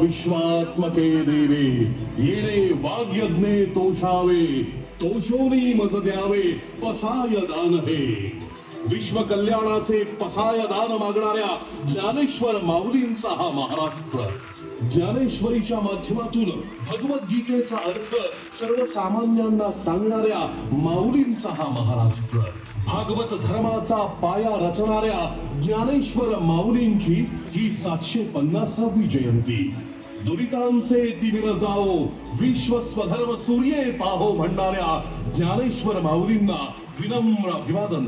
विश्वात्मके देवे येणे वाग्यज्ञे तोषावे तोषोनी मज द्यावे पसाय दान हे विश्व कल्याणाचे पसाय दान मागणाऱ्या ज्ञानेश्वर माऊलींचा हा महाराष्ट्र ज्ञानेश्वरीच्या माध्यमातून भगवद्गीतेचा अर्थ सर्वसामान्यांना सांगणाऱ्या माऊलींचा हा महाराष्ट्र भागवत धर्माचा पाया रचणाऱ्या ज्ञानेश्वर माऊलींची ही 750वी जयंती दुरितांचे तिमिर जाओ विश्व स्वधर्म सूर्ये पाहो म्हणणाऱ्या ज्ञानेश्वर माऊलींना विनम्र अभिवादन.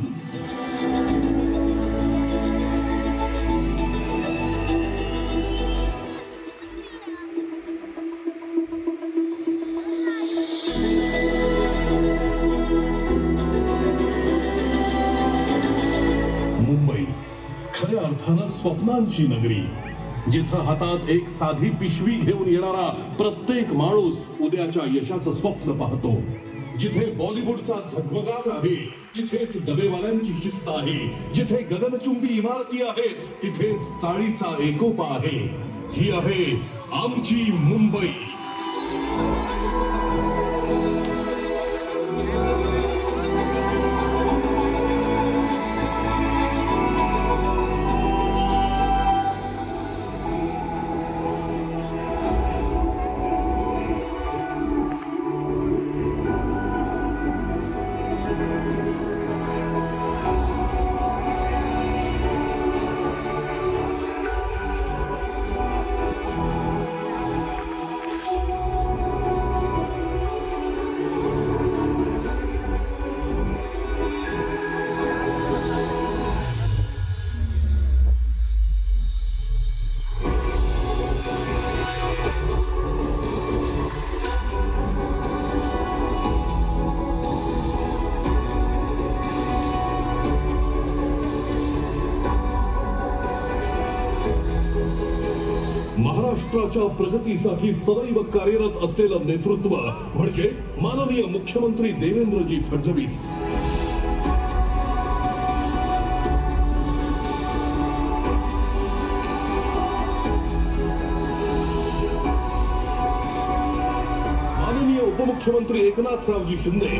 मुंबई खऱ्या अर्थानं स्वप्नांची नगरी जिथं हातात एक साधी पिशवी घेऊन येणारा प्रत्येक माणूस उद्याच्या यशाचं स्वप्न पाहतो. जिथे बॉलिवूडचा झगमगाट आहे तिथेच डबेवाल्यांची शिस्त आहे. जिथे गगनचुंबी इमारती आहेत तिथेच चाळीचा एकोपा आहे. ही आहे आमची मुंबई. महाराष्ट्राच्या प्रगतीसाठी सदैव कार्यरत असलेलं नेतृत्व म्हणजे माननीय मुख्यमंत्री देवेंद्रजी फडणवीस. माननीय उपमुख्यमंत्री एकनाथरावजी शिंदे.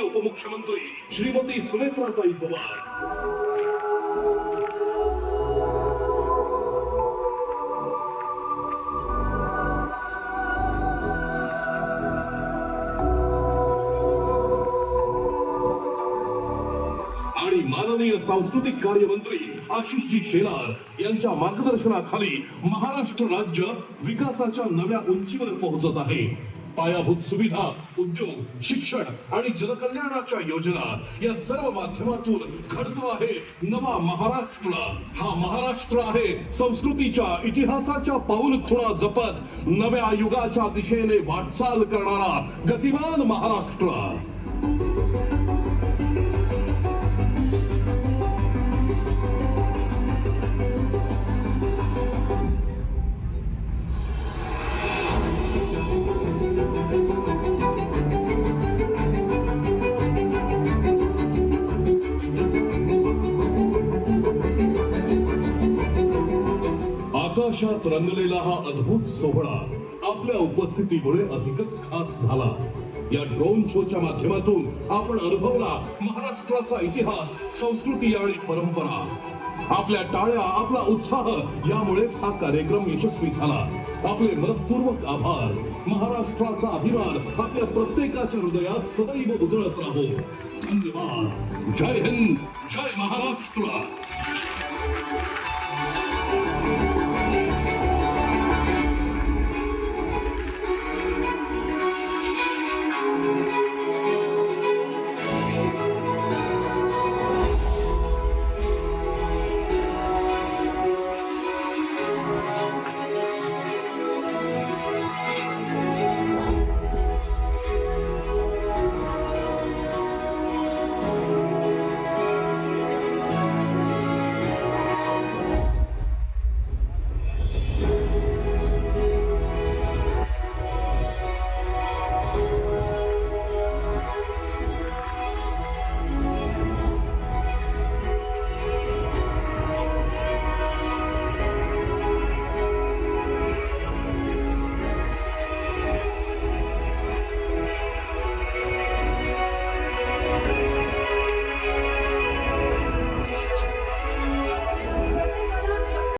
उपमुख्यमंत्री श्रीमती सुनेत्राताई पवार. आणि माननीय सांस्कृतिक कार्यमंत्री आशिषजी शेलार यांच्या मार्गदर्शनाखाली महाराष्ट्र राज्य विकासाच्या नव्या उंचीवर पोहोचत आहे. पायाभूत सुविधा उद्योग शिक्षण आणि जनकल्याणाच्या योजना या सर्व माध्यमातून घडतो आहे नवा महाराष्ट्र. हा महाराष्ट्र आहे संस्कृतीच्या इतिहासाच्या पाऊल खुणा जपत नव्या युगाच्या दिशेने वाटचाल करणारा गतिमान महाराष्ट्र. आकाशात रंगलेला हा अद्भुत सोहळा आपल्या उपस्थितीमुळे अधिकच खास झाला. या ड्रोन शोच्या माध्यमातून आपण अनुभवला महाराष्ट्राचा इतिहास संस्कृती आणि परंपरा. आपल्या टाळ्या आपला उत्साह यामुळेच हा कार्यक्रम यशस्वी झाला. आपले मनपूर्वक आभार. महाराष्ट्राचा अभिमान आपल्या प्रत्येकाच्या हृदयात सदैव उजळत राहो. धन्यवाद. जय हिंद. जय महाराष्ट्र.